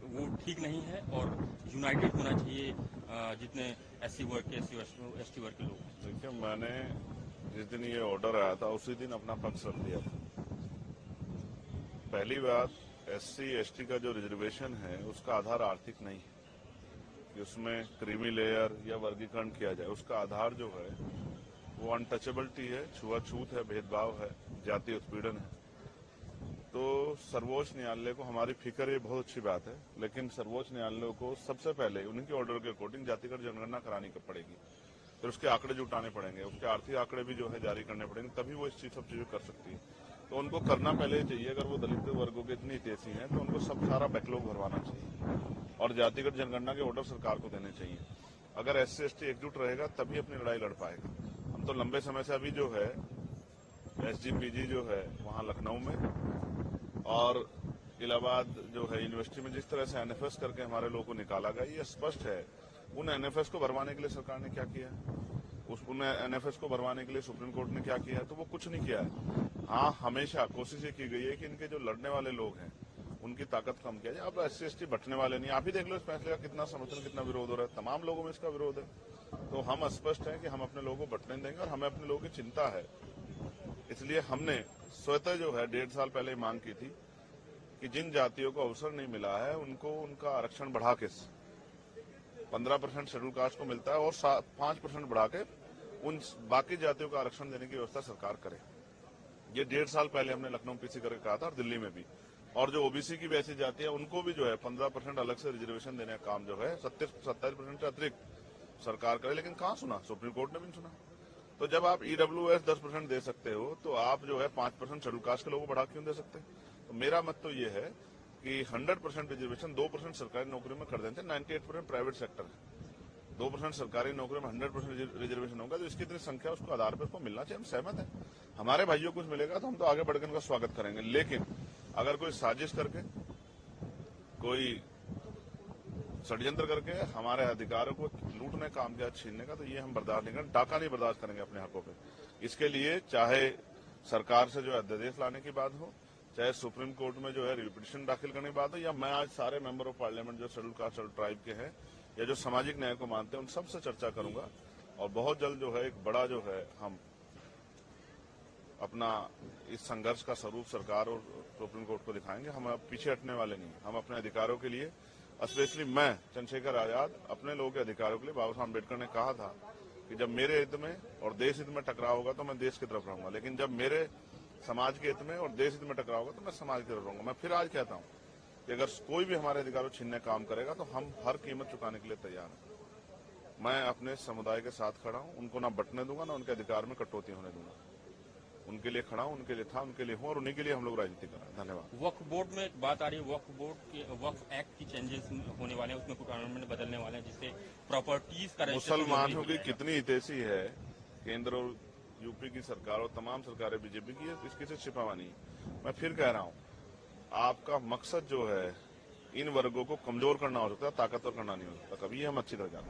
वो ठीक नहीं है और यूनाइटेड होना चाहिए जितने एससी वर्ग के एसटी वर्ग के लोग हैं। देखिए, मैंने जिस दिन ये ऑर्डर आया था उसी दिन अपना पक्ष रख दिया था। पहली बात, एससी एसटी का जो रिजर्वेशन है उसका आधार आर्थिक नहीं है कि उसमें क्रीमी लेयर या वर्गीकरण किया जाए। उसका आधार जो है वो अनटचेबिलिटी है, छुआछूत है, भेदभाव है, जातीय उत्पीड़न है। तो सर्वोच्च न्यायालय को हमारी फिक्र, ये बहुत अच्छी बात है, लेकिन सर्वोच्च न्यायालय को सबसे पहले उनके ऑर्डर के अकॉर्डिंग जातिगत जनगणना करानी पड़ेगी, फिर उसके आंकड़े जुटाने पड़ेंगे, उसके आर्थिक आंकड़े भी जो है जारी करने पड़ेंगे, तभी वो इस चीज सब चीजें कर सकती है। तो उनको करना पहले ही चाहिए। अगर वो दलित वर्गों के इतनी हितैषी हैं तो उनको सब सारा बैकलॉग भरवाना चाहिए और जातिगत जनगणना के ऑर्डर सरकार को देने चाहिए। अगर एससी एसटी एकजुट रहेगा तभी अपनी लड़ाई लड़ पाएगा। हम तो लंबे समय से अभी जो है एसजीपीजी जो है वहां लखनऊ में और इलाहाबाद जो है यूनिवर्सिटी में जिस तरह से एनएफएस करके हमारे लोगों को निकाला गया, ये स्पष्ट है। उन एनएफएस को भरवाने के लिए सरकार ने क्या किया, उन एनएफएस को भरवाने के लिए सुप्रीम कोर्ट ने क्या किया है, तो वो कुछ नहीं किया है। हाँ, हमेशा कोशिश ये की गई है कि इनके जो लड़ने वाले लोग हैं उनकी ताकत कम किया जाए। अब एससी एसटी बटने वाले नहीं, आप ही देख लो इस फैसले का कितना समर्थन, कितना विरोध हो रहा है। तमाम लोगों में इसका विरोध है। तो हम स्पष्ट हैं कि हम अपने लोगों को बटने देंगे और हमें अपने लोगों की चिंता है। इसलिए हमने स्वतः जो है 1.5 साल पहले मांग की थी कि जिन जातियों को अवसर नहीं मिला है उनको उनका आरक्षण बढ़ा के 15% शेड्यूल कास्ट को मिलता है और 5% बढ़ा के उन बाकी जातियों का आरक्षण देने की व्यवस्था सरकार करे। ये 1.5 साल पहले हमने लखनऊ पीसी करके कहा था और दिल्ली में भी। और जो ओबीसी की वैसी जाति है उनको भी जो है 15% अलग से रिजर्वेशन देने का काम जो है 27% से अतिरिक्त सरकार करे, लेकिन कहाँ सुना, सुप्रीम कोर्ट ने भी नहीं सुना। तो जब आप ईडब्ल्यूएस 10% दे सकते हो तो आप जो है 5% शेड्यूल कास्ट के लोगों को बढ़ा क्यों दे सकते? तो मेरा मत तो ये है कि 100% रिजर्वेशन 2% सरकारी नौकरी में कर देते हैं, 98% प्राइवेट सेक्टर है। 2% सरकारी नौकरी में 100% रिजर्वेशन होगा तो इसकी इतनी संख्या उसको आधार पर उसको मिलना चाहिए। हम सहमत हैं, हमारे भाइयों को कुछ मिलेगा तो हम तो आगे बढ़कर उनका स्वागत करेंगे। लेकिन अगर कोई साजिश करके, कोई षड्यंत्र करके हमारे अधिकारों को लूटने का काम किया, छीनने का, तो ये हम बर्दाश्त नहीं करेंगे। डाका नहीं बर्दाश्त करेंगे अपने हकों पे। इसके लिए चाहे सरकार से जो है अध्यादेश लाने की बात हो, चाहे सुप्रीम कोर्ट में जो है रिपिटिशन दाखिल करने की बात हो, या मैं आज सारे मेंबर ऑफ पार्लियामेंट जो शेड्यूल कास्ट शेड्यूल ट्राइब के हैं या जो सामाजिक न्याय को मानते हैं उन सबसे चर्चा करूंगा और बहुत जल्द जो है एक बड़ा जो है हम अपना इस संघर्ष का स्वरूप सरकार और सुप्रीम कोर्ट को दिखाएंगे। हम अब पीछे हटने वाले नहीं। हम अपने अधिकारों के लिए, स्पेशली मैं चंद्रशेखर आजाद, अपने लोगों के अधिकारों के लिए, बाबा साहब अम्बेडकर ने कहा था कि जब मेरे हित में और देश हित में टकराव होगा तो मैं देश की तरफ रहूंगा, लेकिन जब मेरे समाज के हित में और देश हित में टकराव होगा तो मैं समाज की तरफ रहूंगा। मैं फिर आज कहता हूं कि अगर कोई भी हमारे अधिकारों छीनने काम करेगा तो हम हर कीमत चुकाने के लिए तैयार हैं। मैं अपने समुदाय के साथ खड़ा हूं, उनको ना बंटने दूंगा, ना उनके अधिकार में कटौती होने दूंगा। उनके लिए खड़ा हूं, उनके लिए था, उनके लिए हूं और उन्हीं के लिए हम लोग राजनीति कर रहे हैं। धन्यवाद। वक्फ बोर्ड में एक बात आ रही है, वक्फ बोर्ड के वक्फ एक्ट की चेंजेस होने वाले हैं, उसमें कुछ अमेंडमेंट बदलने वाले हैं जिससे प्रॉपर्टीज का मुसलमानों की कितनी हितैषी है केंद्र और यूपी की सरकार और तमाम सरकारें बीजेपी की, इसकी से छिपावा नहीं। मैं फिर कह रहा हूं, आपका मकसद जो है इन वर्गों को कमजोर करना हो सकता है, ताकतवर करना नहीं हो सकता। कभी हम अच्छी तरह जानते हैं।